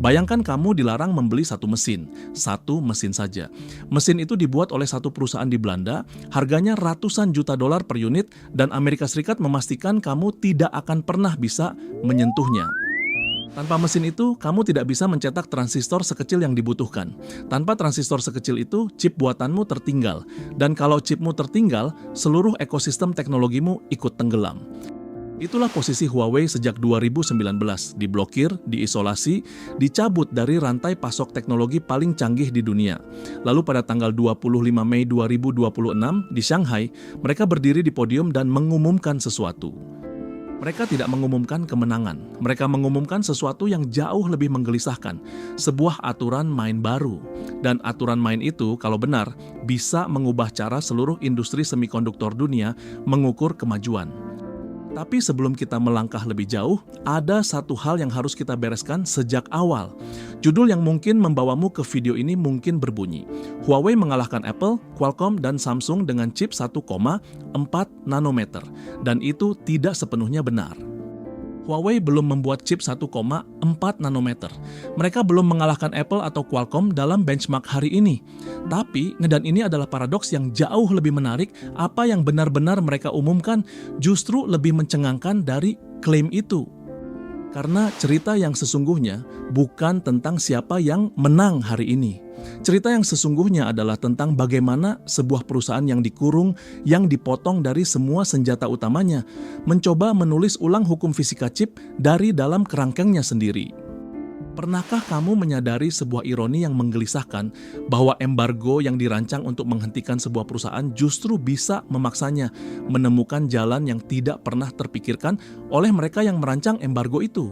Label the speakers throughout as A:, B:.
A: Bayangkan kamu dilarang membeli satu mesin saja. Mesin itu dibuat oleh satu perusahaan di Belanda, harganya ratusan juta dolar per unit, dan Amerika Serikat memastikan kamu tidak akan pernah bisa menyentuhnya. Tanpa mesin itu, kamu tidak bisa mencetak transistor sekecil yang dibutuhkan. Tanpa transistor sekecil itu, chip buatanmu tertinggal. Dan kalau chipmu tertinggal, seluruh ekosistem teknologimu ikut tenggelam. Itulah posisi Huawei sejak 2019, diblokir, diisolasi, dicabut dari rantai pasok teknologi paling canggih di dunia. Lalu pada tanggal 25 Mei 2026 di Shanghai, mereka berdiri di podium dan mengumumkan sesuatu. Mereka tidak mengumumkan kemenangan, mereka mengumumkan sesuatu yang jauh lebih menggelisahkan, sebuah aturan main baru. Dan aturan main itu, kalau benar, bisa mengubah cara seluruh industri semikonduktor dunia mengukur kemajuan. Tapi sebelum kita melangkah lebih jauh, ada satu hal yang harus kita bereskan sejak awal. Judul yang mungkin membawamu ke video ini mungkin berbunyi, Huawei mengalahkan Apple, Qualcomm, dan Samsung dengan chip 1,4 nanometer. Dan itu tidak sepenuhnya benar. Huawei belum membuat chip 1,4 nanometer. Mereka belum mengalahkan Apple atau Qualcomm dalam benchmark hari ini. Tapi, dan ini adalah paradoks yang jauh lebih menarik, apa yang benar-benar mereka umumkan justru lebih mencengangkan dari klaim itu. Karena cerita yang sesungguhnya bukan tentang siapa yang menang hari ini. Cerita yang sesungguhnya adalah tentang bagaimana sebuah perusahaan yang dikurung, yang dipotong dari semua senjata utamanya, mencoba menulis ulang hukum fisika chip dari dalam kerangkengnya sendiri. Pernahkah kamu menyadari sebuah ironi yang menggelisahkan bahwa embargo yang dirancang untuk menghentikan sebuah perusahaan justru bisa memaksanya menemukan jalan yang tidak pernah terpikirkan oleh mereka yang merancang embargo itu?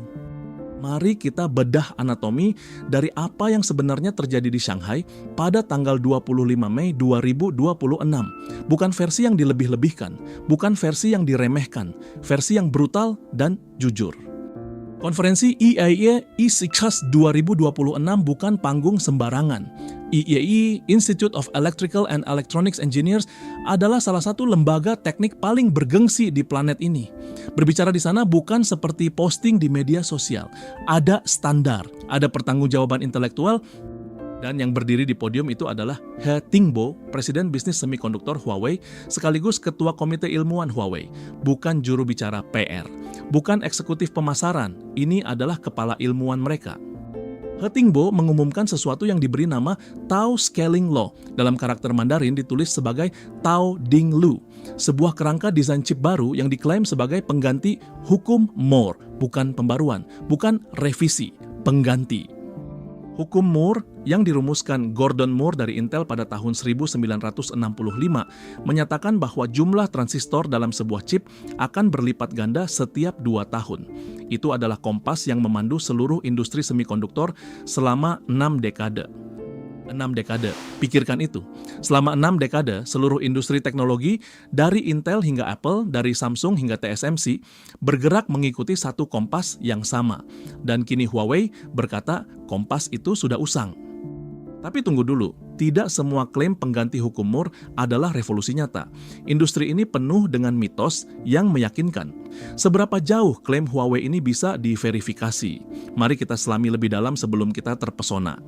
A: Mari kita bedah anatomi dari apa yang sebenarnya terjadi di Shanghai pada tanggal 25 Mei 2026. Bukan versi yang dilebih-lebihkan, bukan versi yang diremehkan, versi yang brutal dan jujur. Konferensi IAIA ICCAS 2026 bukan panggung sembarangan. IAI, Institute of Electrical and Electronics Engineers, adalah salah satu lembaga teknik paling bergengsi di planet ini. Berbicara di sana bukan seperti posting di media sosial. Ada standar, ada pertanggungjawaban intelektual, dan yang berdiri di podium itu adalah He Tingbo, Presiden Bisnis Semikonduktor Huawei, sekaligus Ketua Komite Ilmuwan Huawei, bukan juru bicara PR, bukan eksekutif pemasaran, ini adalah kepala ilmuwan mereka. He Tingbo mengumumkan sesuatu yang diberi nama Tau Scaling Law, dalam karakter Mandarin ditulis sebagai Tao Ding Lu, sebuah kerangka desain chip baru yang diklaim sebagai pengganti hukum Moore, bukan pembaruan, bukan revisi, pengganti. Hukum Moore yang dirumuskan Gordon Moore dari Intel pada tahun 1965 menyatakan bahwa jumlah transistor dalam sebuah chip akan berlipat ganda setiap 2 tahun. Itu adalah kompas yang memandu seluruh industri semikonduktor selama 6 dekade. 6 dekade, pikirkan itu. Selama 6 dekade, seluruh industri teknologi dari Intel hingga Apple, dari Samsung hingga TSMC, bergerak mengikuti satu kompas yang sama. Dan kini Huawei berkata kompas itu sudah usang. Tapi tunggu dulu, tidak semua klaim pengganti hukum Moore adalah revolusi nyata. Industri ini penuh dengan mitos yang meyakinkan. Seberapa jauh klaim Huawei ini bisa diverifikasi? Mari kita selami lebih dalam sebelum kita terpesona.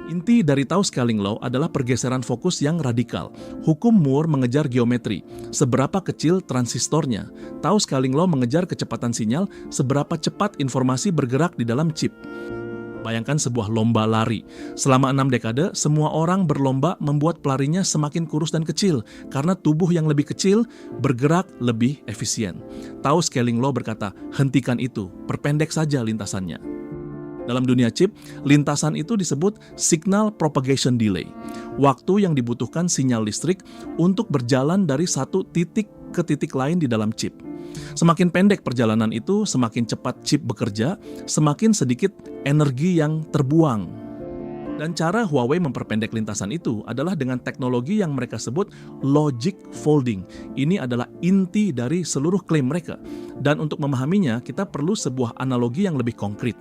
A: Inti dari Tau Scaling Law adalah pergeseran fokus yang radikal. Hukum Moore mengejar geometri, seberapa kecil transistornya. Tau Scaling Law mengejar kecepatan sinyal, seberapa cepat informasi bergerak di dalam chip. Bayangkan sebuah lomba lari. Selama 6 dekade, semua orang berlomba membuat pelarinya semakin kurus dan kecil, karena tubuh yang lebih kecil bergerak lebih efisien. Tau Scaling Law berkata, hentikan itu, perpendek saja lintasannya. Dalam dunia chip, lintasan itu disebut signal propagation delay. Waktu yang dibutuhkan sinyal listrik untuk berjalan dari satu titik ke titik lain di dalam chip. Semakin pendek perjalanan itu, semakin cepat chip bekerja, semakin sedikit energi yang terbuang. Dan cara Huawei memperpendek lintasan itu adalah dengan teknologi yang mereka sebut logic folding. Ini adalah inti dari seluruh klaim mereka. Dan untuk memahaminya, kita perlu sebuah analogi yang lebih konkret.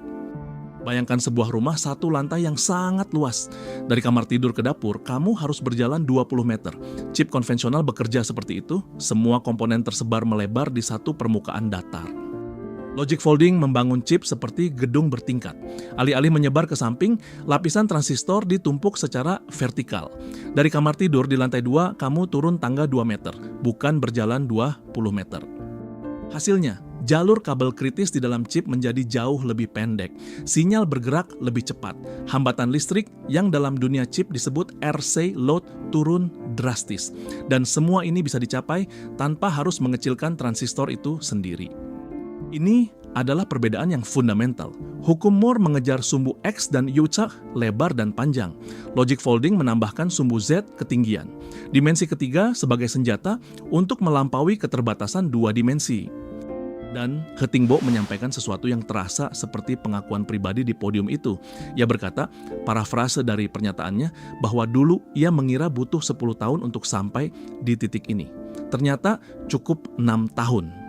A: Bayangkan sebuah rumah satu lantai yang sangat luas. Dari kamar tidur ke dapur, kamu harus berjalan 20 meter. Chip konvensional bekerja seperti itu, semua komponen tersebar melebar di satu permukaan datar. Logic folding membangun chip seperti gedung bertingkat. Alih-alih menyebar ke samping, lapisan transistor ditumpuk secara vertikal. Dari kamar tidur di lantai 2, kamu turun tangga 2 meter, bukan berjalan 20 meter. Hasilnya, jalur kabel kritis di dalam chip menjadi jauh lebih pendek. Sinyal bergerak lebih cepat. Hambatan listrik yang dalam dunia chip disebut RC load turun drastis. Dan semua ini bisa dicapai tanpa harus mengecilkan transistor itu sendiri. Ini adalah perbedaan yang fundamental. Hukum Moore mengejar sumbu X dan Y lebar dan panjang. Logic folding menambahkan sumbu Z ketinggian. Dimensi ketiga sebagai senjata untuk melampaui keterbatasan dua dimensi. Dan He-Ting Bo menyampaikan sesuatu yang terasa seperti pengakuan pribadi di podium itu. Ia berkata, parafrase dari pernyataannya, bahwa dulu ia mengira butuh 10 tahun untuk sampai di titik ini. Ternyata cukup 6 tahun.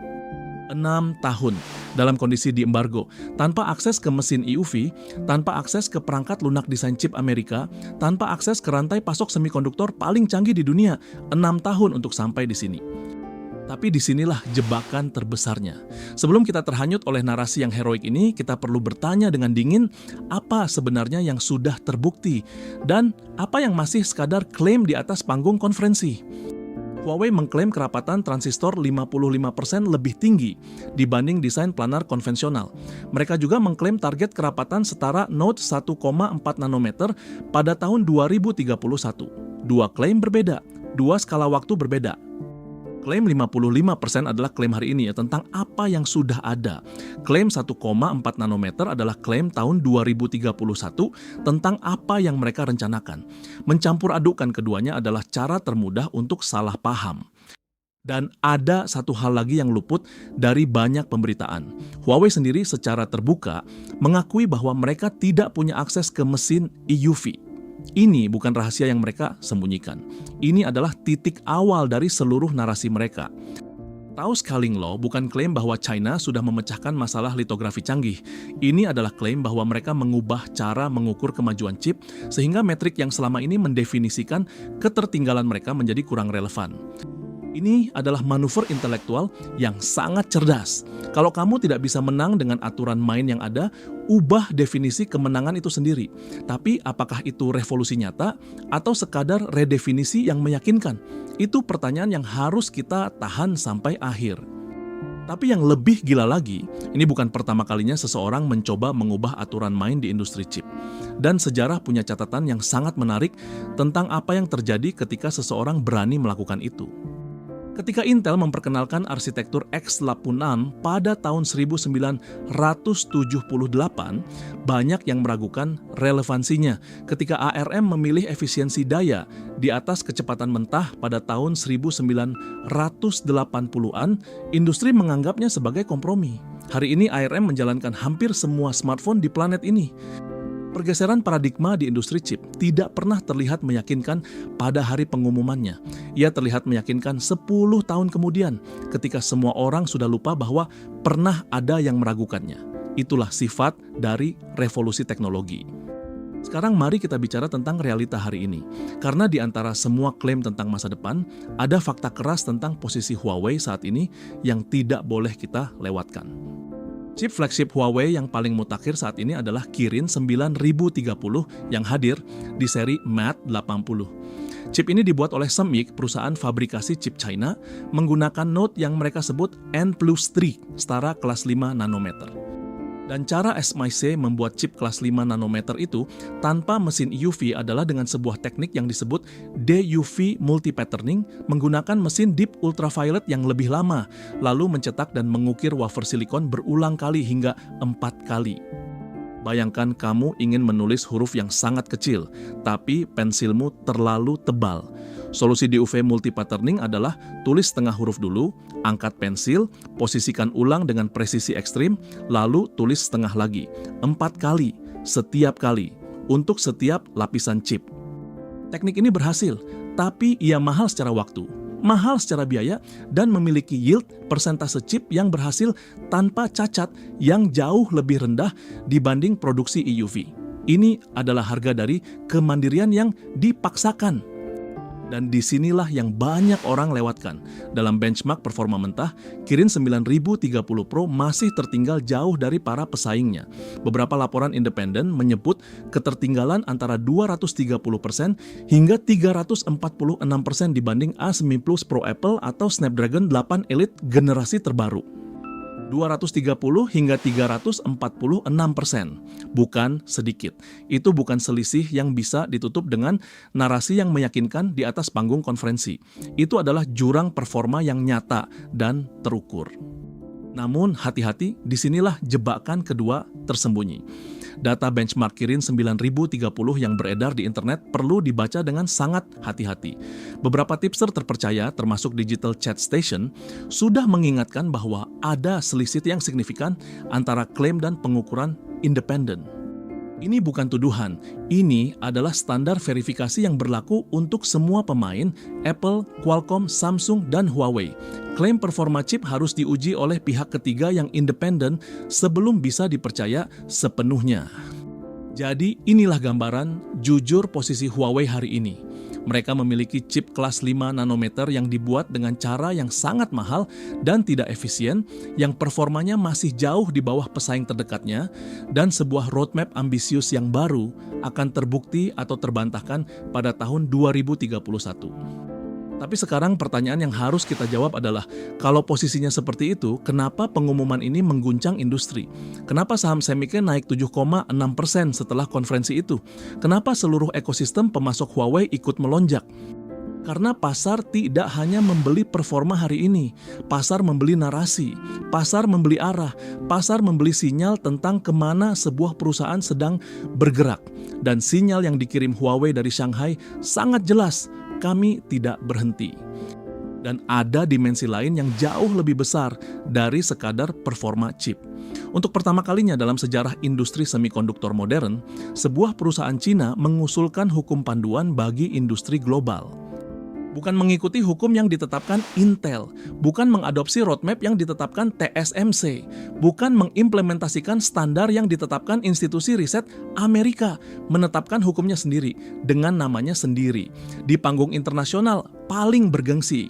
A: 6 tahun dalam kondisi diembargo, tanpa akses ke mesin EUV, tanpa akses ke perangkat lunak desain chip Amerika, tanpa akses ke rantai pasok semikonduktor paling canggih di dunia. 6 tahun untuk sampai di sini. Tapi disinilah jebakan terbesarnya. Sebelum kita terhanyut oleh narasi yang heroik ini, kita perlu bertanya dengan dingin, apa sebenarnya yang sudah terbukti dan apa yang masih sekadar klaim di atas panggung konferensi. Huawei mengklaim kerapatan transistor 55% lebih tinggi dibanding desain planar konvensional. Mereka juga mengklaim target kerapatan setara node 1,4 nanometer pada tahun 2031. Dua klaim berbeda, dua skala waktu berbeda. Klaim 55% adalah klaim hari ini tentang apa yang sudah ada. Klaim 1,4 nanometer adalah klaim tahun 2031 tentang apa yang mereka rencanakan. Mencampur adukkan keduanya adalah cara termudah untuk salah paham. Dan ada satu hal lagi yang luput dari banyak pemberitaan. Huawei sendiri secara terbuka mengakui bahwa mereka tidak punya akses ke mesin EUV. Ini bukan rahasia yang mereka sembunyikan. Ini adalah titik awal dari seluruh narasi mereka. Taos Scaling Law bukan klaim bahwa China sudah memecahkan masalah litografi canggih. Ini adalah klaim bahwa mereka mengubah cara mengukur kemajuan chip sehingga metrik yang selama ini mendefinisikan ketertinggalan mereka menjadi kurang relevan. Ini adalah manuver intelektual yang sangat cerdas. Kalau kamu tidak bisa menang dengan aturan main yang ada, ubah definisi kemenangan itu sendiri. Tapi apakah itu revolusi nyata atau sekadar redefinisi yang meyakinkan? Itu pertanyaan yang harus kita tahan sampai akhir. Tapi yang lebih gila lagi, ini bukan pertama kalinya seseorang mencoba mengubah aturan main di industri chip. Dan sejarah punya catatan yang sangat menarik tentang apa yang terjadi ketika seseorang berani melakukan itu. Ketika Intel memperkenalkan arsitektur X86 pada tahun 1978, banyak yang meragukan relevansinya ketika ARM memilih efisiensi daya di atas kecepatan mentah pada tahun 1980-an, industri menganggapnya sebagai kompromi. Hari ini ARM menjalankan hampir semua smartphone di planet ini. Pergeseran paradigma di industri chip tidak pernah terlihat meyakinkan pada hari pengumumannya. Ia terlihat meyakinkan 10 tahun kemudian ketika semua orang sudah lupa bahwa pernah ada yang meragukannya. Itulah sifat dari revolusi teknologi. Sekarang mari kita bicara tentang realita hari ini. Karena di antara semua klaim tentang masa depan, ada fakta keras tentang posisi Huawei saat ini yang tidak boleh kita lewatkan. Chip flagship Huawei yang paling mutakhir saat ini adalah Kirin 9030 yang hadir di seri Mate 80. Chip ini dibuat oleh SEMIC, perusahaan fabrikasi chip China, menggunakan node yang mereka sebut N+3, setara kelas 5 nanometer. Dan cara SMIC membuat chip kelas 5 nanometer itu tanpa mesin EUV adalah dengan sebuah teknik yang disebut DUV multi-patterning menggunakan mesin deep ultraviolet yang lebih lama, lalu mencetak dan mengukir wafer silikon berulang kali hingga 4 kali. Bayangkan kamu ingin menulis huruf yang sangat kecil, tapi pensilmu terlalu tebal. Solusi DUV multi-patterning adalah tulis setengah huruf dulu, angkat pensil, posisikan ulang dengan presisi ekstrim, lalu tulis setengah lagi, 4 kali, setiap kali, untuk setiap lapisan chip. Teknik ini berhasil, tapi ia mahal secara waktu, mahal secara biaya, dan memiliki yield persentase chip yang berhasil tanpa cacat yang jauh lebih rendah dibanding produksi EUV. Ini adalah harga dari kemandirian yang dipaksakan. Dan disinilah yang banyak orang lewatkan. Dalam benchmark performa mentah, Kirin 9030 Pro masih tertinggal jauh dari para pesaingnya. Beberapa laporan independen menyebut ketertinggalan antara 230% hingga 346% dibanding A9 Plus Pro Apple atau Snapdragon 8 Elite generasi terbaru. 230 hingga 346%. Bukan sedikit. Itu bukan selisih yang bisa ditutup dengan narasi yang meyakinkan di atas panggung konferensi. Itu adalah jurang performa yang nyata dan terukur. Namun hati-hati, disinilah jebakan kedua tersembunyi. Data benchmark Kirin 9030 yang beredar di internet perlu dibaca dengan sangat hati-hati. Beberapa tipster terpercaya, termasuk Digital Chat Station, sudah mengingatkan bahwa ada selisih yang signifikan antara klaim dan pengukuran independen. Ini bukan tuduhan, ini adalah standar verifikasi yang berlaku untuk semua pemain, Apple, Qualcomm, Samsung, dan Huawei. Klaim performa chip harus diuji oleh pihak ketiga yang independen sebelum bisa dipercaya sepenuhnya. Jadi inilah gambaran jujur posisi Huawei hari ini. Mereka memiliki chip kelas 5 nanometer yang dibuat dengan cara yang sangat mahal dan tidak efisien, yang performanya masih jauh di bawah pesaing terdekatnya, dan sebuah roadmap ambisius yang baru akan terbukti atau terbantahkan pada tahun 2031. Tapi sekarang pertanyaan yang harus kita jawab adalah, kalau posisinya seperti itu, kenapa pengumuman ini mengguncang industri? Kenapa saham Semike naik 7,6% setelah konferensi itu? Kenapa seluruh ekosistem pemasok Huawei ikut melonjak? Karena pasar tidak hanya membeli performa hari ini, pasar membeli narasi, pasar membeli arah, pasar membeli sinyal tentang kemana sebuah perusahaan sedang bergerak. Dan sinyal yang dikirim Huawei dari Shanghai sangat jelas, kami tidak berhenti. Dan ada dimensi lain yang jauh lebih besar dari sekadar performa chip. Untuk pertama kalinya dalam sejarah industri semikonduktor modern, sebuah perusahaan Cina mengusulkan hukum panduan bagi industri global. Bukan mengikuti hukum yang ditetapkan Intel, bukan mengadopsi roadmap yang ditetapkan TSMC, bukan mengimplementasikan standar yang ditetapkan institusi riset Amerika, menetapkan hukumnya sendiri, dengan namanya sendiri, di panggung internasional paling bergengsi.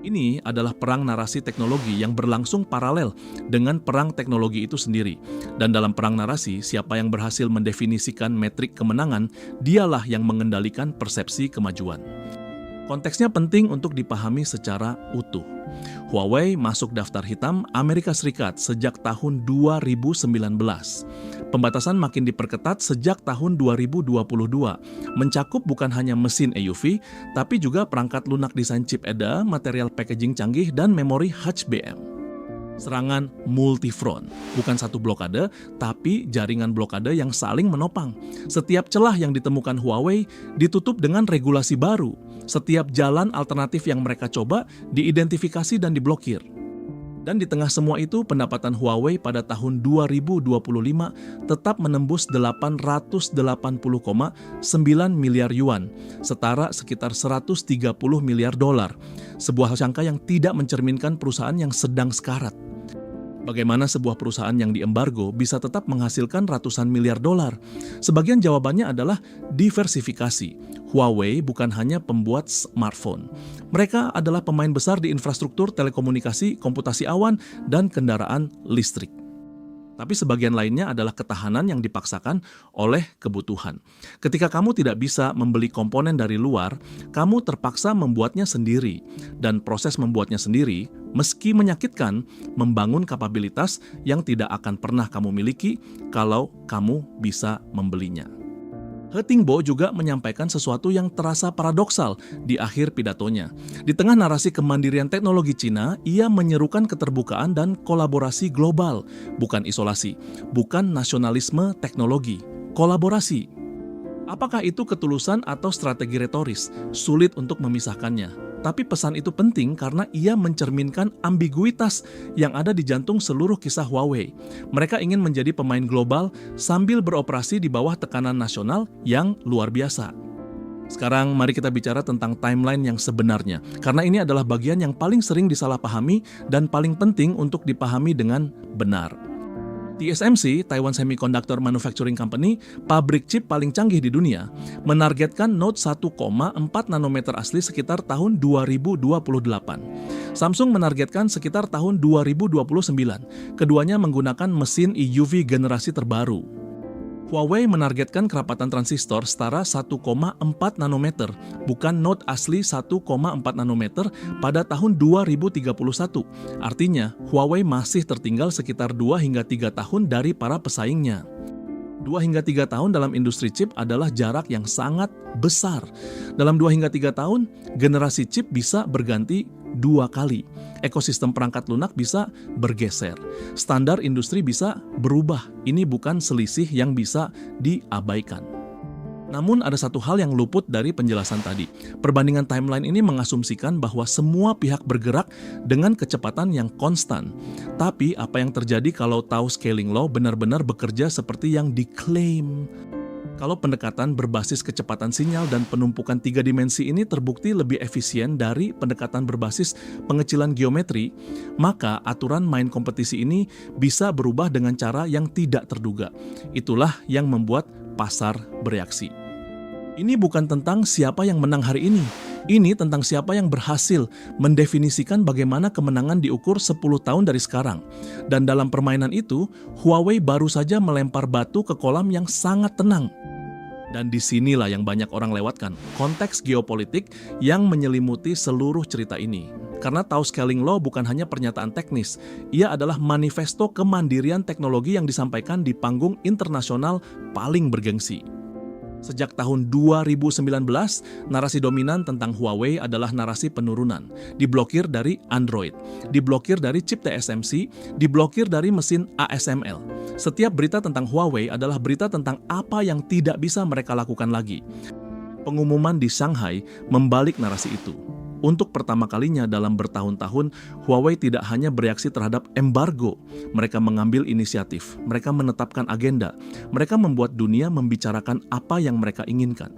A: Ini adalah perang narasi teknologi yang berlangsung paralel dengan perang teknologi itu sendiri. Dan dalam perang narasi, siapa yang berhasil mendefinisikan metrik kemenangan, dialah yang mengendalikan persepsi kemajuan. Konteksnya penting untuk dipahami secara utuh. Huawei masuk daftar hitam Amerika Serikat sejak tahun 2019. Pembatasan makin diperketat sejak tahun 2022, mencakup bukan hanya mesin EUV, tapi juga perangkat lunak desain chip EDA, material packaging canggih, dan memori HBM. Serangan multifront, bukan satu blokade, tapi jaringan blokade yang saling menopang. Setiap celah yang ditemukan Huawei ditutup dengan regulasi baru. Setiap jalan alternatif yang mereka coba diidentifikasi dan diblokir. Dan di tengah semua itu, pendapatan Huawei pada tahun 2025 tetap menembus 880,9 miliar yuan, setara sekitar 130 miliar dolar. Sebuah angka yang tidak mencerminkan perusahaan yang sedang sekarat. Bagaimana sebuah perusahaan yang diembargo bisa tetap menghasilkan ratusan miliar dolar? Sebagian jawabannya adalah diversifikasi. Huawei bukan hanya pembuat smartphone. Mereka adalah pemain besar di infrastruktur telekomunikasi, komputasi awan, dan kendaraan listrik. Tapi sebagian lainnya adalah ketahanan yang dipaksakan oleh kebutuhan. Ketika kamu tidak bisa membeli komponen dari luar, kamu terpaksa membuatnya sendiri. Dan proses membuatnya sendiri, meski menyakitkan, membangun kapabilitas yang tidak akan pernah kamu miliki kalau kamu bisa membelinya. He Tingbo juga menyampaikan sesuatu yang terasa paradoksal di akhir pidatonya. Di tengah narasi kemandirian teknologi Cina, ia menyerukan keterbukaan dan kolaborasi global, bukan isolasi, bukan nasionalisme teknologi, kolaborasi. Apakah itu ketulusan atau strategi retoris? Sulit untuk memisahkannya. Tapi pesan itu penting karena ia mencerminkan ambiguitas yang ada di jantung seluruh kisah Huawei. Mereka ingin menjadi pemain global sambil beroperasi di bawah tekanan nasional yang luar biasa. Sekarang mari kita bicara tentang timeline yang sebenarnya, karena ini adalah bagian yang paling sering disalahpahami dan paling penting untuk dipahami dengan benar. TSMC, Taiwan Semiconductor Manufacturing Company, pabrik chip paling canggih di dunia, menargetkan node 1,4 nanometer asli sekitar tahun 2028. Samsung menargetkan sekitar tahun 2029. Keduanya menggunakan mesin EUV generasi terbaru. Huawei menargetkan kerapatan transistor setara 1,4 nanometer, bukan node asli 1,4 nanometer pada tahun 2031. Artinya, Huawei masih tertinggal sekitar 2 hingga 3 tahun dari para pesaingnya. 2 hingga 3 tahun dalam industri chip adalah jarak yang sangat besar. Dalam 2 hingga 3 tahun, generasi chip bisa berganti 2 kali. Ekosistem perangkat lunak bisa bergeser. Standar industri bisa berubah. Ini bukan selisih yang bisa diabaikan. Namun ada satu hal yang luput dari penjelasan tadi. Perbandingan timeline ini mengasumsikan bahwa semua pihak bergerak dengan kecepatan yang konstan. Tapi apa yang terjadi kalau Tau Scaling Law benar-benar bekerja seperti yang diklaim? Kalau pendekatan berbasis kecepatan sinyal dan penumpukan 3 dimensi ini terbukti lebih efisien dari pendekatan berbasis pengecilan geometri, maka aturan main kompetisi ini bisa berubah dengan cara yang tidak terduga. Itulah yang membuat pasar bereaksi. Ini bukan tentang siapa yang menang hari ini. Ini tentang siapa yang berhasil mendefinisikan bagaimana kemenangan diukur 10 tahun dari sekarang. Dan dalam permainan itu, Huawei baru saja melempar batu ke kolam yang sangat tenang. Dan disinilah yang banyak orang lewatkan, konteks geopolitik yang menyelimuti seluruh cerita ini. Karena Tau Scaling Law bukan hanya pernyataan teknis, ia adalah manifesto kemandirian teknologi yang disampaikan di panggung internasional paling bergengsi. Sejak tahun 2019, narasi dominan tentang Huawei adalah narasi penurunan. Diblokir dari Android, diblokir dari chip TSMC, diblokir dari mesin ASML. Setiap berita tentang Huawei adalah berita tentang apa yang tidak bisa mereka lakukan lagi. Pengumuman di Shanghai membalik narasi itu. Untuk pertama kalinya dalam bertahun-tahun, Huawei tidak hanya bereaksi terhadap embargo. Mereka mengambil inisiatif, mereka menetapkan agenda, mereka membuat dunia membicarakan apa yang mereka inginkan.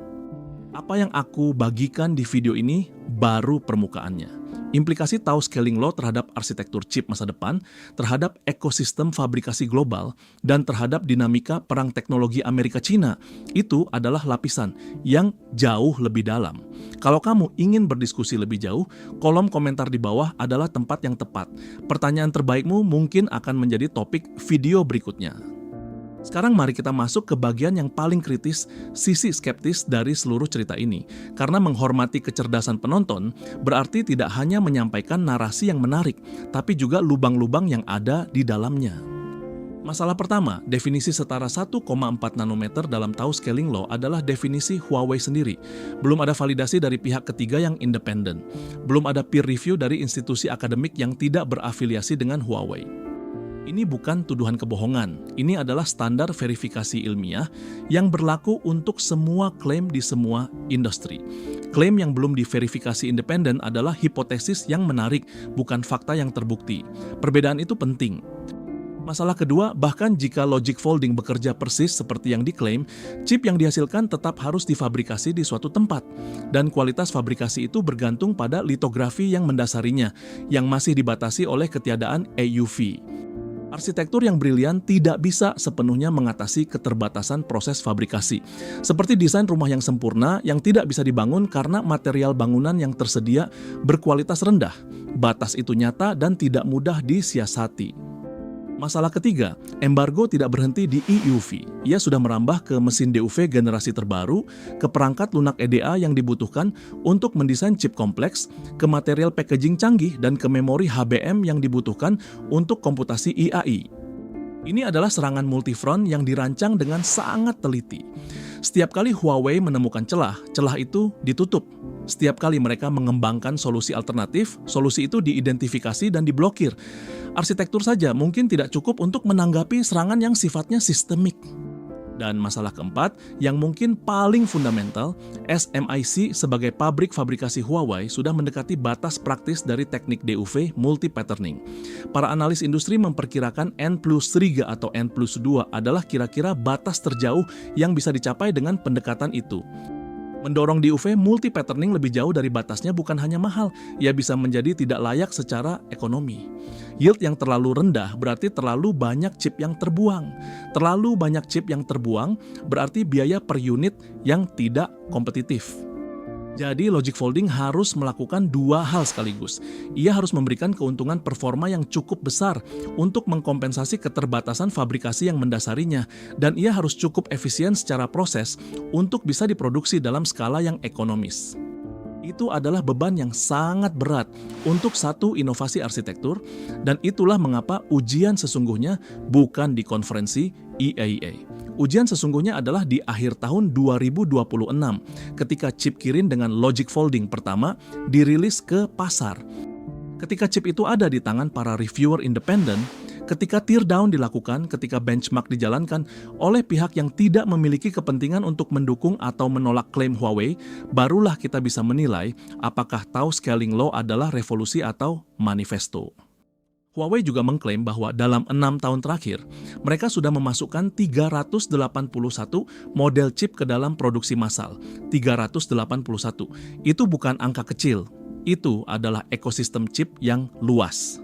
A: Apa yang aku bagikan di video ini baru permukaannya. Implikasi Tau Scaling Law terhadap arsitektur chip masa depan, terhadap ekosistem fabrikasi global, dan terhadap dinamika perang teknologi Amerika-China, itu adalah lapisan yang jauh lebih dalam. Kalau kamu ingin berdiskusi lebih jauh, kolom komentar di bawah adalah tempat yang tepat. Pertanyaan terbaikmu mungkin akan menjadi topik video berikutnya. Sekarang mari kita masuk ke bagian yang paling kritis, sisi skeptis dari seluruh cerita ini. Karena menghormati kecerdasan penonton berarti tidak hanya menyampaikan narasi yang menarik, tapi juga lubang-lubang yang ada di dalamnya. Masalah pertama, definisi setara 1,4 nanometer dalam Tau Scaling Law adalah definisi Huawei sendiri. Belum ada validasi dari pihak ketiga yang independen. Belum ada peer review dari institusi akademik yang tidak berafiliasi dengan Huawei. Ini bukan tuduhan kebohongan, ini adalah standar verifikasi ilmiah yang berlaku untuk semua klaim di semua industri. Klaim yang belum diverifikasi independen adalah hipotesis yang menarik, bukan fakta yang terbukti. Perbedaan itu penting. Masalah kedua, bahkan jika logic folding bekerja persis seperti yang diklaim, chip yang dihasilkan tetap harus difabrikasi di suatu tempat. Dan kualitas fabrikasi itu bergantung pada litografi yang mendasarinya, yang masih dibatasi oleh ketiadaan EUV. Arsitektur yang brilian tidak bisa sepenuhnya mengatasi keterbatasan proses fabrikasi. Seperti desain rumah yang sempurna yang tidak bisa dibangun karena material bangunan yang tersedia berkualitas rendah. Batas itu nyata dan tidak mudah disiasati. Masalah ketiga, embargo tidak berhenti di EUV. Ia sudah merambah ke mesin DUV generasi terbaru, ke perangkat lunak EDA yang dibutuhkan untuk mendesain chip kompleks, ke material packaging canggih, dan ke memori HBM yang dibutuhkan untuk komputasi IAI. Ini adalah serangan multifront yang dirancang dengan sangat teliti. Setiap kali Huawei menemukan celah, celah itu ditutup. Setiap kali mereka mengembangkan solusi alternatif, solusi itu diidentifikasi dan diblokir. Arsitektur saja mungkin tidak cukup untuk menanggapi serangan yang sifatnya sistemik. Dan masalah keempat, yang mungkin paling fundamental, SMIC sebagai pabrik fabrikasi Huawei sudah mendekati batas praktis dari teknik DUV multi-patterning. Para analis industri memperkirakan N+3 atau N+2 adalah kira-kira batas terjauh yang bisa dicapai dengan pendekatan itu. Mendorong DUV multi-patterning lebih jauh dari batasnya bukan hanya mahal, ia bisa menjadi tidak layak secara ekonomi. Yield yang terlalu rendah berarti terlalu banyak chip yang terbuang. Terlalu banyak chip yang terbuang berarti biaya per unit yang tidak kompetitif. Jadi Logic Folding harus melakukan dua hal sekaligus. Ia harus memberikan keuntungan performa yang cukup besar untuk mengkompensasi keterbatasan fabrikasi yang mendasarinya, dan ia harus cukup efisien secara proses untuk bisa diproduksi dalam skala yang ekonomis. Itu adalah beban yang sangat berat untuk satu inovasi arsitektur, dan itulah mengapa ujian sesungguhnya bukan di konferensi IAA. Ujian sesungguhnya adalah di akhir tahun 2026 ketika chip Kirin dengan Logic Folding pertama dirilis ke pasar. Ketika chip itu ada di tangan para reviewer independen, ketika teardown dilakukan, ketika benchmark dijalankan oleh pihak yang tidak memiliki kepentingan untuk mendukung atau menolak klaim Huawei, barulah kita bisa menilai apakah Tau Scaling Law adalah revolusi atau manifesto. Huawei juga mengklaim bahwa dalam 6 tahun terakhir, mereka sudah memasukkan 381 model chip ke dalam produksi massal. 381. Itu bukan angka kecil, itu adalah ekosistem chip yang luas.